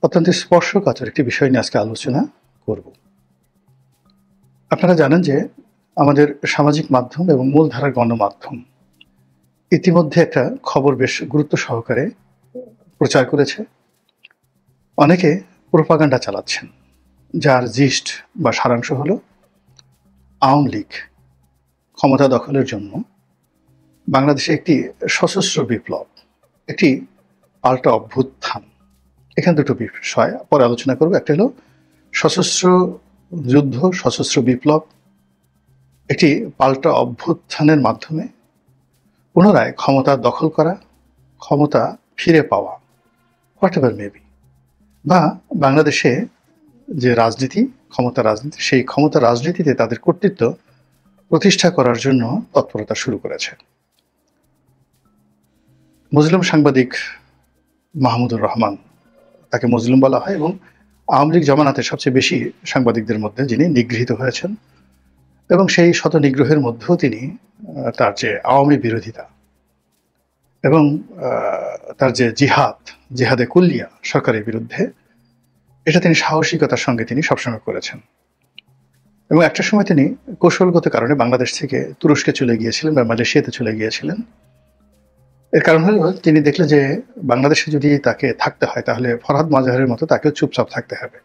অত্যন্ত স্পর্শকাতর একটি বিষয় নিয়ে আজকে আলোচনা করব। আপনারা জানেন যে আমাদের সামাজিক মাধ্যম এবং মূলধারার গণমাধ্যম ইতিমধ্যে একটা খবর বেশ গুরুত্ব সহকারে প্রচার করেছে। অনেকে প্রোপাগান্ডা চালাচ্ছেন, যার জিস্ট বা সারাংশ হলো আওয়ামী লীগ ক্ষমতা দখলের জন্য বাংলাদেশে একটি সশস্ত্র বিপ্লব, একটি পাল্টা অভ্যুত্থান। এখানে দুটো বিষয় পরে আলোচনা করব। একটা হলো সশস্ত্র যুদ্ধ, সশস্ত্র বিপ্লব, একটি পাল্টা অভ্যুত্থানের মাধ্যমে পুনরায় ক্ষমতা দখল করা, ক্ষমতা ফিরে পাওয়া, হোয়াট এভার মেবি, বা বাংলাদেশে যে রাজনীতি, ক্ষমতা রাজনীতি, সেই ক্ষমতা রাজনীতিতে তাদের কর্তৃত্ব প্রতিষ্ঠা করার জন্য তৎপরতা শুরু করেছে। মজলুম সাংবাদিক মাহমুদুর রহমান, তাকে মজলুম বলা হয়, এবং আওয়ামী লীগ জমানাতে সবচেয়ে বেশি সাংবাদিকদের মধ্যে যিনি নিগৃহীত হয়েছেন, এবং সেই শত নিগ্রহের মধ্যেও তিনি তার যে আওয়ামী বিরোধিতা এবং তার যে জিহাদে কুল্লিয়া সরকারের বিরুদ্ধে, এটা তিনি সাহসিকতার সঙ্গে তিনি সবসময় করেছেন। এবং একটা সময় তিনি কৌশলগত কারণে বাংলাদেশ থেকে তুরস্কে চলে গিয়েছিলেন বা মালয়েশিয়াতে চলে গিয়েছিলেন। এর কারণ হলো তিনি দেখলেন যে বাংলাদেশে যদি তাকে থাকতে হয় তাহলে ফরহাদ মাজাহের মতো তাকেও চুপচাপ থাকতে হবে,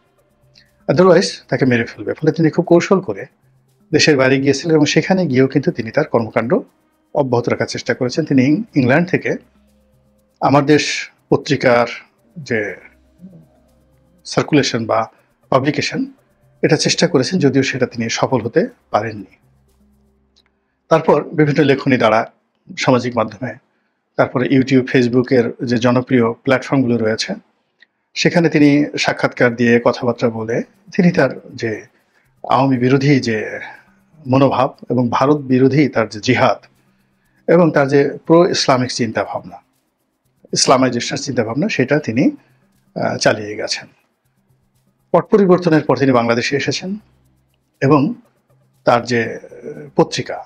আদারওয়াইজ তাকে মেরে ফেলবে। ফলে তিনি খুব কৌশল করে দেশের বাইরে গিয়েছিলেন এবং সেখানে গিয়েও কিন্তু তিনি তার কর্মকাণ্ড অব্যাহত রাখার চেষ্টা করেছেন। তিনি ইংল্যান্ড থেকে আমার দেশ পত্রিকার যে সার্কুলেশন বা পাবলিকেশন, এটা চেষ্টা করেছেন, যদিও সেটা তিনি সফল হতে পারেননি। তারপর বিভিন্ন লেখনী দ্বারা সামাজিক মাধ্যমে, তারপরে ইউটিউব, ফেসবুকের যে জনপ্রিয় প্ল্যাটফর্মগুলো রয়েছে, সেখানে তিনি সাক্ষাৎকার দিয়ে কথাবার্তা বলে তিনি তার যে আওয়ামী বিরোধী যে মনোভাব এবং ভারত বিরোধী তার যে জিহাদ এবং তার যে প্রো ইসলামিক চিন্তাভাবনা, ইসলামাইজেশনের চিন্তাভাবনা, সেটা তিনি চালিয়ে গেছেন। পট পরিবর্তনের পর তিনি বাংলাদেশে এসেছেন এবং তার যে পত্রিকা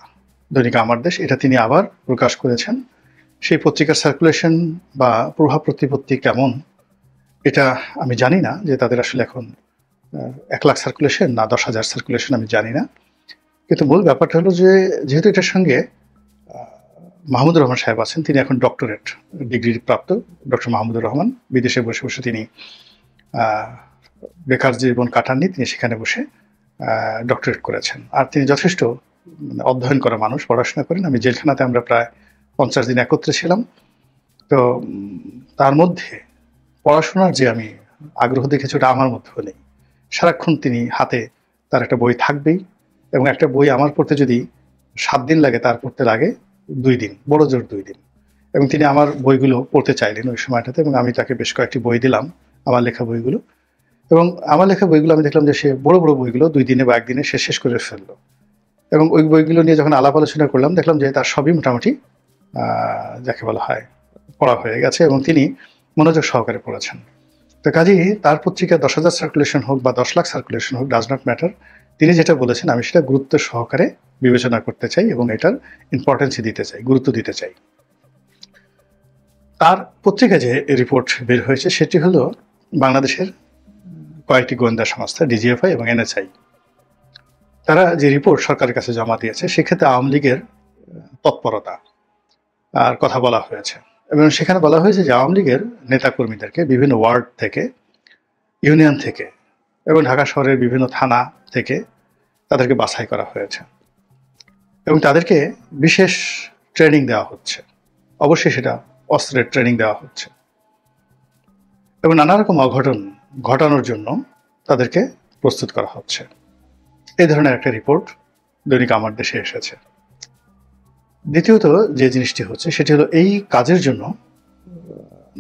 দৈনিক আমার দেশ, এটা তিনি আবার প্রকাশ করেছেন। সেই পত্রিকার সার্কুলেশন বা প্রভাব প্রতিপত্তি কেমন এটা আমি জানি না, যে তাদের আসলে এখন 1 লাখ সার্কুলেশন না 10,000 সার্কুলেশন আমি জানি না। কিন্তু মূল ব্যাপারটা হলো যে যেহেতু এটার সঙ্গে মাহমুদুর রহমান সাহেব আছেন, তিনি এখন ডক্টরেট ডিগ্রি প্রাপ্ত ডক্টর মাহমুদুর রহমান, বিদেশে বসে বসে তিনি বেকার জীবন কাটাননি, তিনি সেখানে বসে ডক্টরেট করেছেন। আর তিনি যথেষ্ট অধ্যয়ন করা মানুষ, পড়াশোনা করেন। আমি জেলখানাতে আমরা প্রায় 50 দিন একত্রে ছিলাম। তো তার মধ্যে পড়াশোনার যে আমি আগ্রহ দেখেছি, ওটা আমার মধ্যেও নেই। সারাক্ষণ তিনি হাতে তার একটা বই থাকবেই, এবং একটা বই আমার পড়তে যদি 7 দিন লাগে, তার পড়তে লাগে 2 দিন, বড় জোর 2 দিন। এবং তিনি আমার বইগুলো পড়তে চাইলেন ওই সময়টাতে, এবং আমি তাকে বেশ কয়েকটি বই দিলাম, আমার লেখা বইগুলো। এবং আমার লেখা বইগুলো আমি দেখলাম যে সে বড় বড় বইগুলো 2 দিনে বা 1 দিনে সে শেষ করে ফেললো। এবং ওই বইগুলো নিয়ে যখন আলাপ আলোচনা করলাম, দেখলাম যে তার সবই মোটামুটি যাকে বলা হয় পড়া হয়ে গেছে, এবং তিনি মনোযোগ সহকারে পড়েছেন। তো কাজেই তার পত্রিকা 10,000 সার্কুলেশন হোক বা 10 লাখ সার্কুলেশন হোক, ডাজ নট ম্যাটার। তিনি যেটা বলেছেন আমি সেটা গুরুত্ব সহকারে বিবেচনা করতে চাই এবং এটার ইম্পর্টেন্স দিতে চাই, গুরুত্ব দিতে চাই। তার পত্রিকায় যে রিপোর্ট বের হয়েছে সেটি হলো বাংলাদেশের কয়েকটি গোয়েন্দা সংস্থা, ডিজিএফআই এবং এনএসআই, তারা যে রিপোর্ট সরকারের কাছে জমা দিয়েছে, সেক্ষেত্রে আওয়ামী লীগের তৎপরতা আর কথা বলা হয়েছে। এবং সেখানে বলা হয়েছে যে আওয়ামী লীগের নেতাকর্মীদেরকে বিভিন্ন ওয়ার্ড থেকে, ইউনিয়ন থেকে এবং ঢাকা শহরের বিভিন্ন থানা থেকে তাদেরকে বাছাই করা হয়েছে এবং তাদেরকে বিশেষ ট্রেনিং দেওয়া হচ্ছে। অবশ্যই সেটা অস্ত্রের ট্রেনিং দেওয়া হচ্ছে এবং নানা রকম অঘটন ঘটানোর জন্য তাদেরকে প্রস্তুত করা হচ্ছে। এই ধরনের একটা রিপোর্ট দৈনিক আমার দেশে এসেছে। দ্বিতীয়ত যে জিনিসটি হচ্ছে সেটি হলো এই কাজের জন্য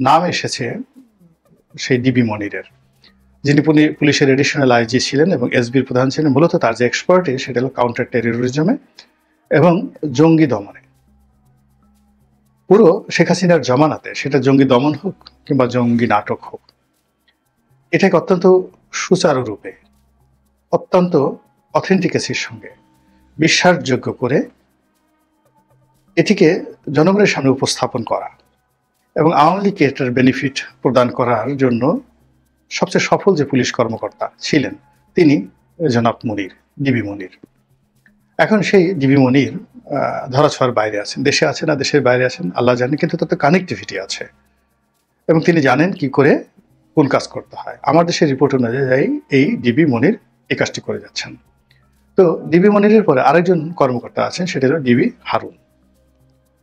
নাম এসেছে সেই ডিবি মনিরের, যিনি পুলিশের এডিশনাল আইজি ছিলেন এবং এসবির প্রধান ছিলেন। মূলত তার যে এক্সপার্টিস সেটা হলো কাউন্টার টেররিজমে এবং জঙ্গি দমনে। পুরো শেখ হাসিনার জমানাতে সেটা জঙ্গি দমন হোক কিংবা জঙ্গি নাটক হোক, এটাকে অত্যন্ত সুচারুরূপে, অত্যন্ত অথেন্টিকেসির সঙ্গে বিশ্বাসযোগ্য করে এটিকে জনগণের সামনে উপস্থাপন করা এবং আওয়ামী লীগকে এটার বেনিফিট প্রদান করার জন্য সবচেয়ে সফল যে পুলিশ কর্মকর্তা ছিলেন তিনি জনাব মনির, ডিবি মনির। এখন সেই ডিবি মনির ধরাছোঁয়ার বাইরে আছেন, দেশে আছেন না দেশের বাইরে আছেন আল্লাহ জানেন, কিন্তু তাতে কানেক্টিভিটি আছে এবং তিনি জানেন কি করে কোন কাজ করতে হয়। আমার দেশের রিপোর্ট অনুযায়ী এই ডিবি মনির এই কাজটি করে যাচ্ছেন। তো ডিবি মনিরের পরে আরেকজন কর্মকর্তা আছেন, সেটা হলো ডিবি হারুন।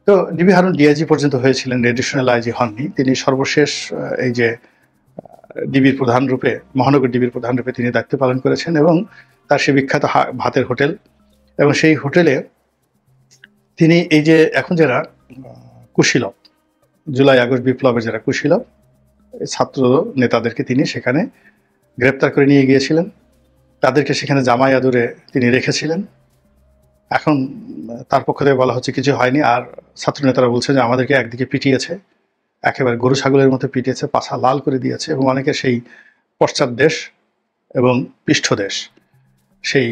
তো ডিবি হারুন ডিআইজি পর্যন্ত হয়েছিলেন, এডিশনাল আইজি হননি। তিনি সর্বশেষ এই যে ডিবির প্রধান রূপে, মহানগর ডিবির প্রধান রূপে তিনি দায়িত্ব পালন করেছেন এবং তার সে বিখ্যাত ভাতের হোটেল, এবং সেই হোটেলে তিনি এই যে এখন যারা কুশীলব, জুলাই আগস্ট বিপ্লবের যারা কুশীলব ছাত্র নেতাদেরকে তিনি সেখানে গ্রেপ্তার করে নিয়ে গিয়েছিলেন, তাদেরকে সেখানে জামাই আদরে তিনি রেখেছিলেন। এখন তার পক্ষ থেকে বলা হচ্ছে কিছু হয়নি, আর ছাত্র নেতারা বলছে যে আমাদেরকে একদিকে পিটিয়েছে, একেবারে গরু ছাগলের মতো পিটিয়েছে, পাছা লাল করে দিয়েছে, এবং অনেকে সেই পশ্চাৎ দেশ এবং পৃষ্ঠদেশ সেই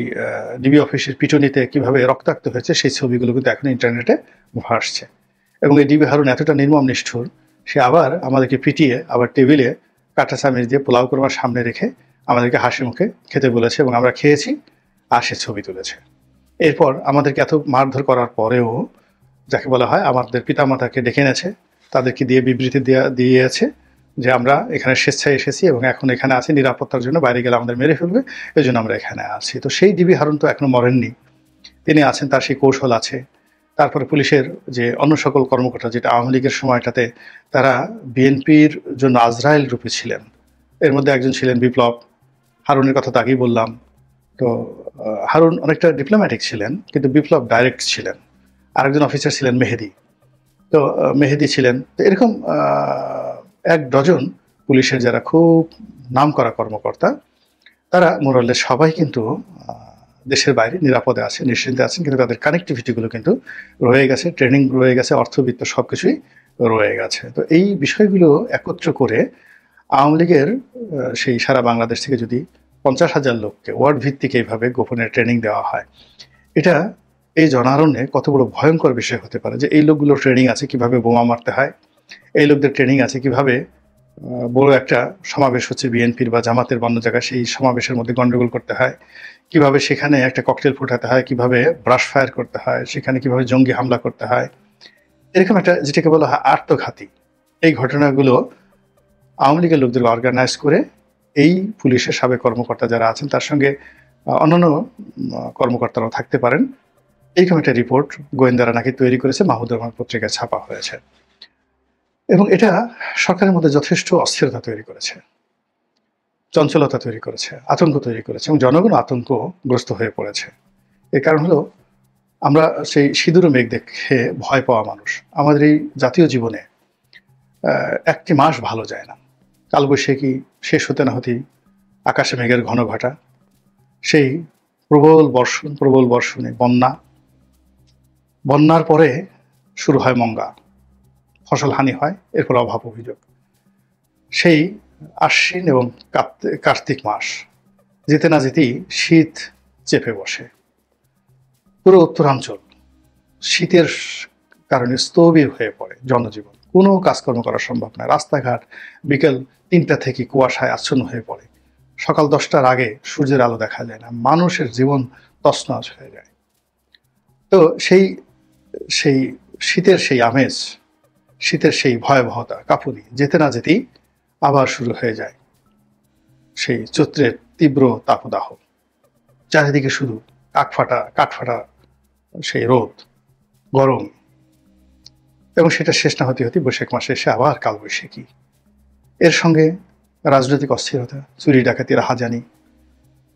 ডিবি অফিসের পিটুনিতে কিভাবে রক্তাক্ত হয়েছে সেই ছবিগুলো কিন্তু এখন ইন্টারনেটে ভাসছে। এবং এই ডিবি হারুন এতটা নির্মম নিষ্ঠুর, সে আবার আমাদেরকে পিটিয়ে আবার টেবিলে কাঁটা চামচ দিয়ে পোলাও কোরমার সামনে রেখে আমাদেরকে হাসি মুখে খেতে বলেছে, এবং আমরা খেয়েছি আর সে ছবি তুলেছে। এরপর আমাদেরকে এত মারধর করার পরেও, যাকে বলা হয় আমাদের পিতামাতাকে ডেকে এনেছে, তাদেরকে দিয়ে বিবৃতি দিয়েছে যে আমরা এখানে স্বেচ্ছায় এসেছি এবং এখন এখানে আছি নিরাপত্তার জন্য, বাইরে গেলে আমাদের মেরে ফেলবে, এই জন্য আমরা এখানে আছি। তো সেই ডিবি হারুন তো এখনো মরেননি, তিনি আছেন, তার সেই কৌশল আছে। তারপরে পুলিশের যে অন্য সকল কর্মকর্তা, যেটা আওয়ামী লীগের সময়টাতে তারা বিএনপির জন্য আজরাইল রূপে ছিলেন, এর মধ্যে একজন ছিলেন বিপ্লব। হারুনের কথা তো আগেই বললাম। তো হারুন অনেকটা ডিপ্লোম্যাটিক ছিলেন, কিন্তু বিপ্লব ডাইরেক্ট ছিলেন। আরেকজন অফিসার ছিলেন মেহেদি। তো মেহেদি ছিলেন। তো এরকম এক ডজন পুলিশের যারা খুব নামকরা কর্মকর্তা, তারা মোরালে সবাই কিন্তু দেশের বাইরে নিরাপদে আছে, নিশ্চিন্তে আছেন, কিন্তু তাদের কানেক্টিভিটিগুলো কিন্তু রয়ে গেছে, ট্রেনিং রয়ে গেছে, অর্থবিত্ত সব কিছুই রয়ে গেছে। তো এই বিষয়গুলো একত্র করে আওয়ামী লীগের সেই সারা বাংলাদেশ থেকে যদি 50,000 লোককে ওয়ার্ড ভিত্তিক এইভাবে গোপনে ট্রেনিং দেওয়া হয়, এটা এই জনারণ্যে কত বড় ভয়ঙ্কর বিষয় হতে পারে। যে এই লোকগুলোর ট্রেনিং আছে কিভাবে বোমা মারতে হয়, এই লোকদের ট্রেনিং আছে কিভাবে বড় একটা সমাবেশ হচ্ছে বিএনপির বা জামাতের অন্য জায়গায়, সেই সমাবেশের মধ্যে গন্ডগোল করতে হয়, কিভাবে সেখানে একটা ককটেল ফুটাতে হয়, কিভাবে ব্রাশ ফায়ার করতে হয়, সেখানে কিভাবে জঙ্গি হামলা করতে হয়, এরকম একটা যেটাকে বলা হয় আত্মঘাতী এই ঘটনাগুলো আওয়ামী লীগের লোকদের অর্গানাইজ করে এই পুলিশের সাবেক কর্মকর্তা যারা আছেন, তার সঙ্গে অন্যান্য কর্মকর্তারাও থাকতে পারেন, এইরকম একটা রিপোর্ট গোয়েন্দারা নাকি তৈরি করেছে, মাহমুদুর রহমান পত্রিকায় ছাপা হয়েছে। এবং এটা সরকারের মধ্যে যথেষ্ট অস্থিরতা তৈরি করেছে, চঞ্চলতা তৈরি করেছে, আতঙ্ক তৈরি করেছে, এবং জনগণ আতঙ্কগ্রস্ত হয়ে পড়েছে। এর কারণ হলো আমরা সেই সিঁদুর মেঘ দেখে ভয় পাওয়া মানুষ। আমাদের এই জাতীয় জীবনে একটি মাস ভালো যায় না। কালবৈশাখী শেষ হতে না হতেই আকাশে মেঘের ঘন ঘটা, সেই প্রবল বর্ষণে বন্যার পরে শুরু হয় মঙ্গা, ফসল হানি হয়, এরপর অভাব অভিযোগ। সেই আশ্বিন এবং কার্তিক মাস যেতে না যেতেই শীত চেপে বসে। পুরো উত্তরাঞ্চল শীতের কারণে স্থবির হয়ে পড়ে, জনজীবন কোনো কাজকর্ম করা সম্ভব নয়। রাস্তাঘাট বিকেল 3টা থেকে কুয়াশায় আচ্ছন্ন হয়ে পড়ে, সকাল 10টার আগে সূর্যের আলো দেখা যায় না, মানুষের জীবন তছনছ হয়ে যায়। তো সেই শীতের সেই আমেজ, শীতের সেই ভয়াবহতা, কাঁপুনি যেতে না যেতেই আবার শুরু হয়ে যায় সেই চৈত্রের তীব্র তাপদাহ। চারিদিকে শুধু কাঠফাটা সেই রোদ, গরম, এবং সেটা শেষ না হতে হতে বৈশাখ মাসে এসে আবার কালবৈশাখী। এর সঙ্গে রাজনৈতিক অস্থিরতা, চুরি ডাকাতি, রাহাজানি,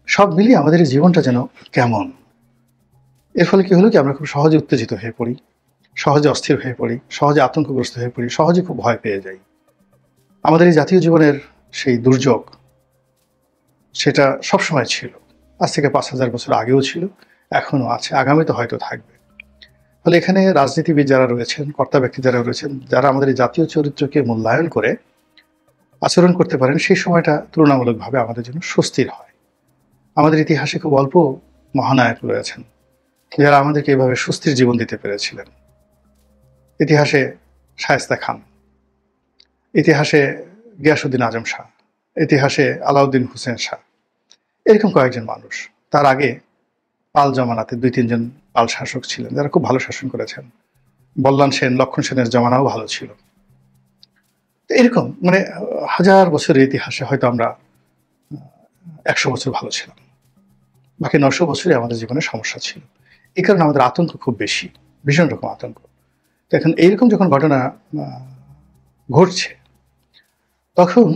সব মিলিয়ে আমাদের এই জীবনটা যেন কেমন। এর ফলে কি হলো কি, আমরা খুব সহজে উত্তেজিত হয়ে পড়ি, সহজে অস্থির হয়ে পড়ি, সহজে আতঙ্কগ্রস্ত হয়ে পড়ি, সহজে খুব ভয় পেয়ে যাই। আমাদের এই জাতীয় জীবনের সেই দুর্যোগ, সেটা সবসময় ছিল, আজ থেকে 5,000 বছর আগেও ছিল, এখনো আছে, আগামীতে হয়তো থাকবে। ফলে এখানে রাজনীতিবিদ যারা রয়েছেন, কর্তা ব্যক্তি যারা রয়েছেন, যারা আমাদের এই জাতীয় চরিত্রকে মূল্যায়ন করে আচরণ করতে পারেন, সেই সময়টা তুলনামূলকভাবে আমাদের জন্য স্বস্তির হয়। আমাদের ইতিহাসে খুব অল্প মহানায়ক রয়েছেন যারা আমাদেরকে এভাবে স্বস্তির জীবন দিতে পেরেছিলেন। ইতিহাসে শায়েস্তা খান, ইতিহাসে গিয়াসউদ্দিন আজম শাহ, ইতিহাসে আলাউদ্দিন হোসেন শাহ, এরকম কয়েকজন মানুষ। তার আগে পাল জমানাতে 2-3 জন পাল শাসক ছিলেন যারা খুব ভালো শাসন করেছেন। বল্লাল সেন, লক্ষণ সেনের জমানাও ভালো ছিল। এরকম মানে হাজার বছরের ইতিহাসে হয়তো আমরা 100 বছর ভালো ছিলাম, বাকি 900 বছরই আমাদের জীবনে সমস্যা ছিল। এই কারণে আমাদের আতঙ্ক খুব বেশি, ভীষণ রকম আতঙ্ক। তো এখন এইরকম যখন ঘটনা ঘটছে, তখন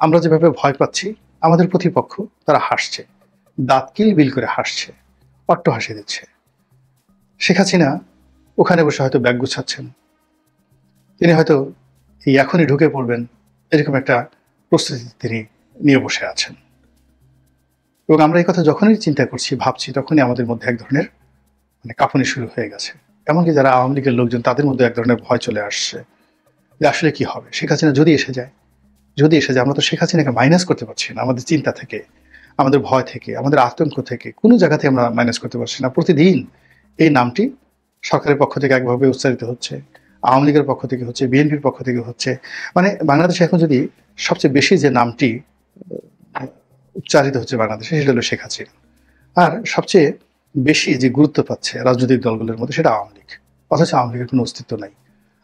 আমরা যেভাবে ভয় পাচ্ছি, আমাদের প্রতিপক্ষ তারা হাসছে, দাঁত কিলবিল করে হাসছে, অট্টহাসি দিচ্ছে। শেখ হাসিনা ওখানে বসে হয়তো ব্যাগ গুছাচ্ছেন, তিনি হয়তো এই এখনই ঢুকে পড়বেন এরকম একটা প্রস্তুতি তিনি নিয়ে বসে আছেন। এবং আমরা এই কথা যখনই চিন্তা করছি, ভাবছি, তখনই আমাদের মধ্যে এক ধরনের মানে কাঁপুনি শুরু হয়ে গেছে। এমনকি যারা আওয়ামী লীগের লোকজন, তাদের মধ্যে এক ধরনের ভয় চলে আসছে যে আসলে কি হবে, শেখ হাসিনা যদি এসে যায়, আমরা তো শেখ হাসিনাকে মাইনাস করতে পারছি না আমাদের চিন্তা থেকে, আমাদের ভয় থেকে, আমাদের আতঙ্ক থেকে, কোনো জায়গাতে আমরা মাইনাস করতে পারছি না। প্রতিদিন এই নামটি সরকারের পক্ষ থেকে একভাবে উচ্চারিত হচ্ছে, আওয়ামী লীগের পক্ষ থেকে হচ্ছে, বিএনপির পক্ষ থেকে হচ্ছে। মানে বাংলাদেশে এখন যদি সবচেয়ে বেশি যে নামটি উচ্চারিত হচ্ছে বাংলাদেশে, সেটা হলো শেখ হাসিনা। আর সবচেয়ে বেশি যে গুরুত্ব পাচ্ছে রাজনৈতিক দলগুলোর মধ্যে, সেটা আওয়ামী লীগ। অথচ আওয়ামী লীগের কোনো অস্তিত্ব নাই।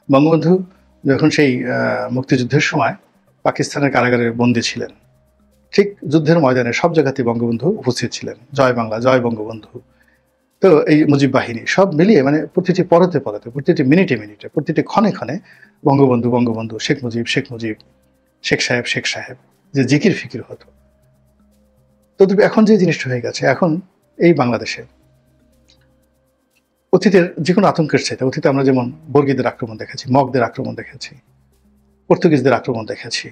বঙ্গবন্ধু যখন সেই মুক্তিযুদ্ধের সময় পাকিস্তানের কারাগারে বন্দী ছিলেন, ঠিক যুদ্ধের ময়দানে সব জায়গাতে বঙ্গবন্ধু উপস্থিত ছিলেন। জয় বাংলা, জয় বঙ্গবন্ধু। তো এই মুজিব বাহিনী সব মিলিয়ে মানে প্রতিটি পরতে, প্রতিটি মিনিটে, প্রতিটি ক্ষণে ক্ষণে বঙ্গবন্ধু, বঙ্গবন্ধু, শেখ মুজিব, শেখ মুজিব, শেখ সাহেব, শেখ সাহেব, যে জিকির ফিকির হতো। তো এখন যে জিনিসটা হয়ে গেছে, এখন এই বাংলাদেশে অতীতের যে কোনো আতঙ্কের চাইতে, অতীতে আমরা যেমন বর্গীদের আক্রমণ দেখেছি, মগদের আক্রমণ দেখেছি, পর্তুগিজদের আক্রমণ দেখেছি,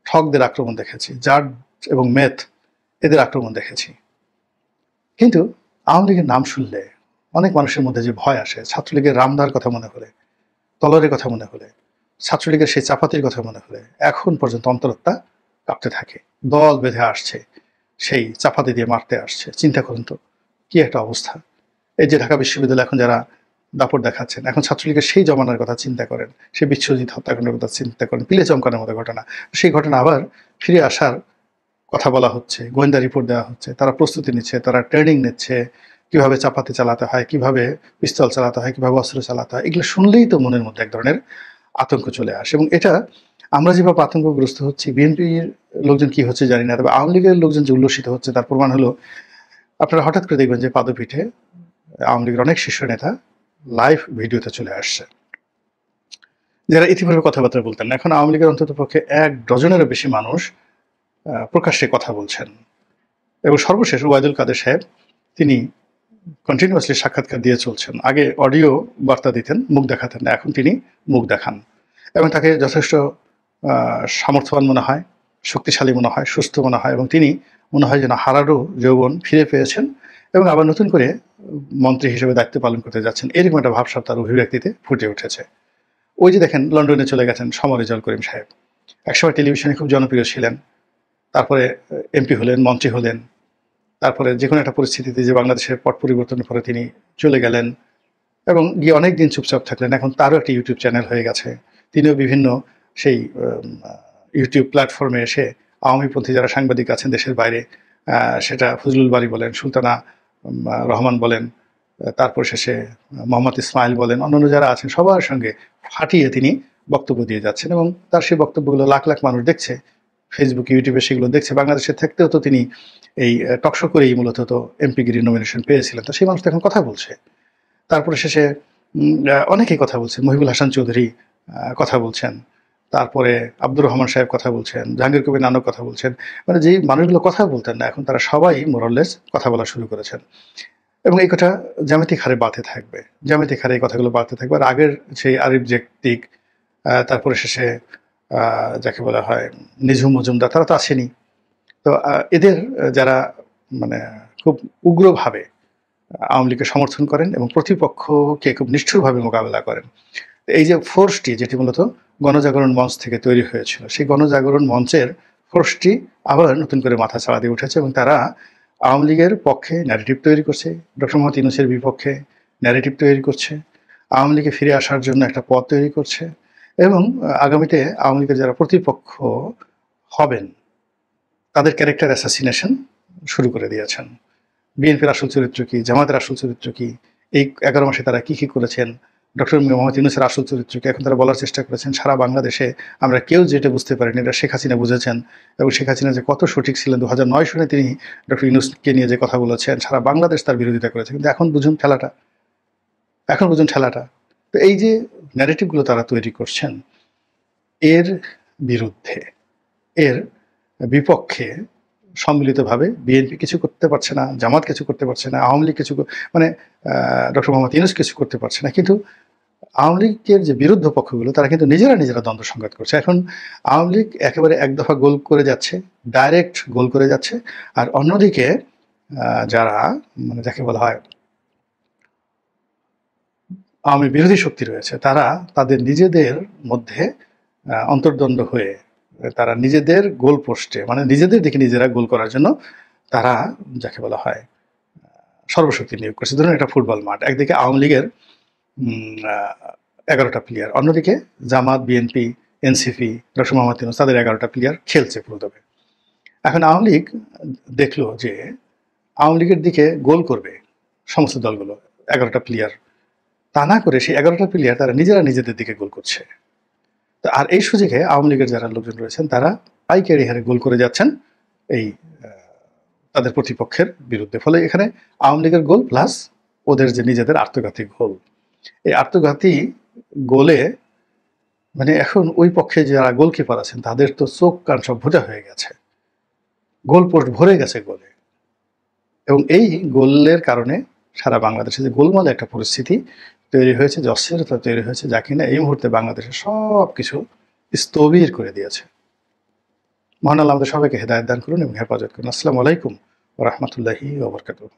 ঠকদের আক্রমণ দেখেছি, জাট এবং মেথ এদের আক্রমণ দেখেছি। কিন্তু আওয়ামী লীগের নাম শুনলে অনেক মানুষের মধ্যে যে ভয় আসে, ছাত্রলীগের রামদার কথা মনে হলে, তলরের কথা মনে হলে, ছাত্রলীগের সেই চাপাতির কথা মনে হলে এখন পর্যন্ত অন্তরত্বা কাঁপতে থাকে। দল বেঁধে আসছে, সেই চাপাতি দিয়ে মারতে আসছে। চিন্তা করুন তো কি একটা অবস্থা। এই যে ঢাকা বিশ্ববিদ্যালয়ে এখন যারা দাপট দেখাচ্ছেন, এখন ছাত্রলীগের সেই জমানার কথা চিন্তা করেন, সেই বিশ্বজিৎ হত্যাকাণ্ডের কথা চিন্তা করেন, পিলে চমকানোর মতো ঘটনা। সেই ঘটনা আবার ফিরে আসার কথা বলা হচ্ছে, গোয়েন্দা রিপোর্ট দেওয়া হচ্ছে, তারা প্রস্তুতি নিচ্ছে, তারা ট্রেনিং নিচ্ছে, কিভাবে চাপাতি চালাতে হয়, কিভাবে পিস্তল চালাতে হয়, কিভাবে অস্ত্র চালাতে হয়। এগুলো শুনলেই তো মনের মধ্যে এক ধরনের আতঙ্ক চলে আসে। এবং এটা আমরা যেভাবে আতঙ্কগ্রস্ত হচ্ছি, বিএনপির লোকজন কি হচ্ছে জানি না, তবে আওয়ামী লীগের লোকজন যে উল্লসিত হচ্ছে তার প্রমাণ হলো আপনারা হঠাৎ করে দেখবেন যে পাদপীঠে আওয়ামী লীগের অনেক শীর্ষ নেতা লাইভ ভিডিওতে চলে আসছে, যারা ইতিপূর্বে কথাবার্তা বলতেন না। এখন আওয়ামী লীগের অন্তত পক্ষে 1 ডজনেরও বেশি মানুষ প্রকাশ্যে কথা বলছেন। এবং সর্বশেষ ওবায়দুল কাদের সাহেব, তিনি কন্টিনিউয়াসলি সাক্ষাৎকার দিয়ে চলছেন। আগে অডিও বার্তা দিতেন, মুখ দেখাতেন না, এখন তিনি মুখ দেখান এবং তাকে যথেষ্ট সামর্থ্যবান মনে হয়, শক্তিশালী মনে হয়, সুস্থ মনে হয়, এবং তিনি মনে হয় যেন হারারও যৌবন ফিরে পেয়েছেন এবং আবার নতুন করে মন্ত্রী হিসেবে দায়িত্ব পালন করতে যাচ্ছেন। এরকম একটা ভাবসাব তার অভিব্যক্তিতে ফুটে উঠেছে। ওই যে দেখেন লন্ডনে চলে গেছেন সমর রেজাউল করিম সাহেব, একসময় টেলিভিশনে খুব জনপ্রিয় ছিলেন, তারপরে এমপি হলেন, মন্ত্রী হলেন, তারপরে যে কোনো একটা পরিস্থিতিতে যে বাংলাদেশের পট পরিবর্তনের পরে তিনি চলে গেলেন এবং গিয়ে অনেক দিন চুপচাপ থাকলেন। এখন তারও একটা ইউটিউব চ্যানেল হয়ে গেছে। তিনিও বিভিন্ন সেই ইউটিউব প্ল্যাটফর্মে এসে আওয়ামীপন্থী যারা সাংবাদিক আছেন দেশের বাইরে, সেটা ফজলুল বারী বলেন, সুলতানা রহমান বলেন, তারপর শেষে মোহাম্মদ ইসমাইল বলেন, অন্যান্য যারা আছেন সবার সঙ্গে ফাটিয়ে তিনি বক্তব্য দিয়ে যাচ্ছেন এবং তার সেই বক্তব্যগুলো লাখ লাখ মানুষ দেখছে, ফেসবুক, ইউটিউবে সেগুলো দেখছে। বাংলাদেশে থাকতেও তো তিনি এই টকশো করেই মূলত তো এমপিগিরি নমিনেশন পেয়েছিলেন। তো সেই মানুষ তো এখন কথা বলছে। তারপরে শেষে অনেকেই কথা বলছেন, মহিবুল হাসান চৌধুরী কথা বলছেন, তারপরে আব্দুর রহমান সাহেব কথা বলছেন, জাহাঙ্গীর কবির নানক কথা বলছেন। মানে যেই মানুষগুলো কথা বলতেন না, এখন তারা সবাই মোরাললেস কথা বলা শুরু করেছেন এবং এই কথা জ্যামিতিক হারে বাড়তে থাকবে, জ্যামিতিক হারে এই কথাগুলো বাড়তে থাকবে। আর আগের সেই আরিফ জেকতিক, তারপরে শেষে যাকে বলা হয় নিঝুম মজুমদার, তারা তো আসেনি। তো এদের যারা মানে খুব উগ্রভাবে আওয়ামী লীগকে সমর্থন করেন এবং প্রতিপক্ষকে খুব নিষ্ঠুরভাবে মোকাবেলা করেন, এই যে ফোর্সটি যেটি মূলত গণজাগরণ মঞ্চ থেকে তৈরি হয়েছিল, সেই গণজাগরণ মঞ্চের ফোর্সটি আবার নতুন করে মাথা ছাড়া দিয়ে উঠেছে এবং তারা আওয়ামী লীগের পক্ষে ন্যারেটিভ তৈরি করছে, ডক্টর মোহাম্মদ ইউনূসের বিপক্ষে ন্যারেটিভ তৈরি করছে, আওয়ামী লীগে ফিরে আসার জন্য একটা পথ তৈরি করছে এবং আগামীতে আওয়ামী লীগের যারা প্রতিপক্ষ হবেন তাদের ক্যারেক্টার অ্যাসাসিনেশন শুরু করে দিয়েছেন। বিএনপির আসল চরিত্র কি, জামাতের আসল চরিত্র কি, এই 11 মাসে তারা কি কি করেছেন, ডক্টর মোহাম্মদ ইউনূসের আসল চরিত্র কি, এখন তারা বলার চেষ্টা করেছেন সারা বাংলাদেশে আমরা কেউ যেটা বুঝতে পারিনি এটা শেখ হাসিনা বুঝেছেন। এবং শেখ হাসিনা যে কত সঠিক ছিলেন, 2009 সালে তিনি ডক্টর ইউনূসকে নিয়ে যে কথা বলেছেন সারা বাংলাদেশ তার বিরোধিতা করেছে, কিন্তু এখন বুঝুন ঠেলাটা, এখন বুঝুন ঠেলাটা। তো এই যে ন্যারেটিভগুলো তারা তৈরি করছেন, এর বিরুদ্ধে, এর বিপক্ষে সম্মিলিতভাবে বিএনপি কিছু করতে পারছে না, জামাত কিছু করতে পারছে না, আওয়ামী লীগ কিছু মানে ডক্টর মোহাম্মদ ইউনূস কিছু করতে পারছে না, কিন্তু আওয়ামী লীগের যে বিরুদ্ধ পক্ষগুলো তারা কিন্তু নিজেরা দ্বন্দ্ব সংঘাত করছে। এখন আওয়ামী লীগ একেবারে এক দফা গোল করে যাচ্ছে, ডাইরেক্ট গোল করে যাচ্ছে, আর অন্যদিকে যারা মানে যাকে বলা হয় আওয়ামী বিরোধী শক্তি রয়েছে তারা তাদের নিজেদের মধ্যে অন্তর্দ্বন্দ্ব হয়ে তারা নিজেদের গোল পোস্টে মানে নিজেদের দিকে নিজেরা গোল করার জন্য তারা যাকে বলা হয় সর্বশক্তি নিয়োগ করছে। ধরুন একটা ফুটবল মাঠ, একদিকে আওয়ামী লীগের 11টা প্লেয়ার, অন্যদিকে Jamaat, BNP, NCP, doctor Mohammad Yunus তাদের 11টা প্লেয়ার খেলছে পুরোদমে। এখন আওয়ামী লীগ দেখলো যে আওয়ামী লীগের দিকে গোল করবে সমস্ত দলগুলো 11টা প্লেয়ার, তা না করে সেই 11টা প্লেয়ার তারা নিজেদের দিকে গোল করছে। তো আর এই সুযোগে আওয়ামী লীগের যারা লোকজন রয়েছেন তারা পাইকারি হারে গোল করে যাচ্ছেন এই তাদের প্রতিপক্ষের বিরুদ্ধে। ফলে এখানে আওয়ামী লীগের গোল প্লাস ওদের যে নিজেদের আত্মঘাতী গোল, এই আত্মঘাতী গোলে মানে এখন ওই পক্ষে যারা গোলকিপার আছেন তাদের তো চোখ কান সব ভোজা হয়ে গেছে, গোল পোস্ট ভরে গেছে গোলে। এবং এই গোলের কারণে সারা বাংলাদেশে যে গোলমালে একটা পরিস্থিতি তৈরি হয়েছে, যে অস্থিরতা তৈরি হয়েছে, যা কিনা এই মুহূর্তে বাংলাদেশে সব কিছু স্থবির করে দিয়েছে। মহান আল্লাহ আমাদের সবাইকে হেদায়েত দান করুন এবং হেফাজত করুন। আসসালামু আলাইকুম ওয়া রাহমাতুল্লাহি ওয়া বারাকাতুহু।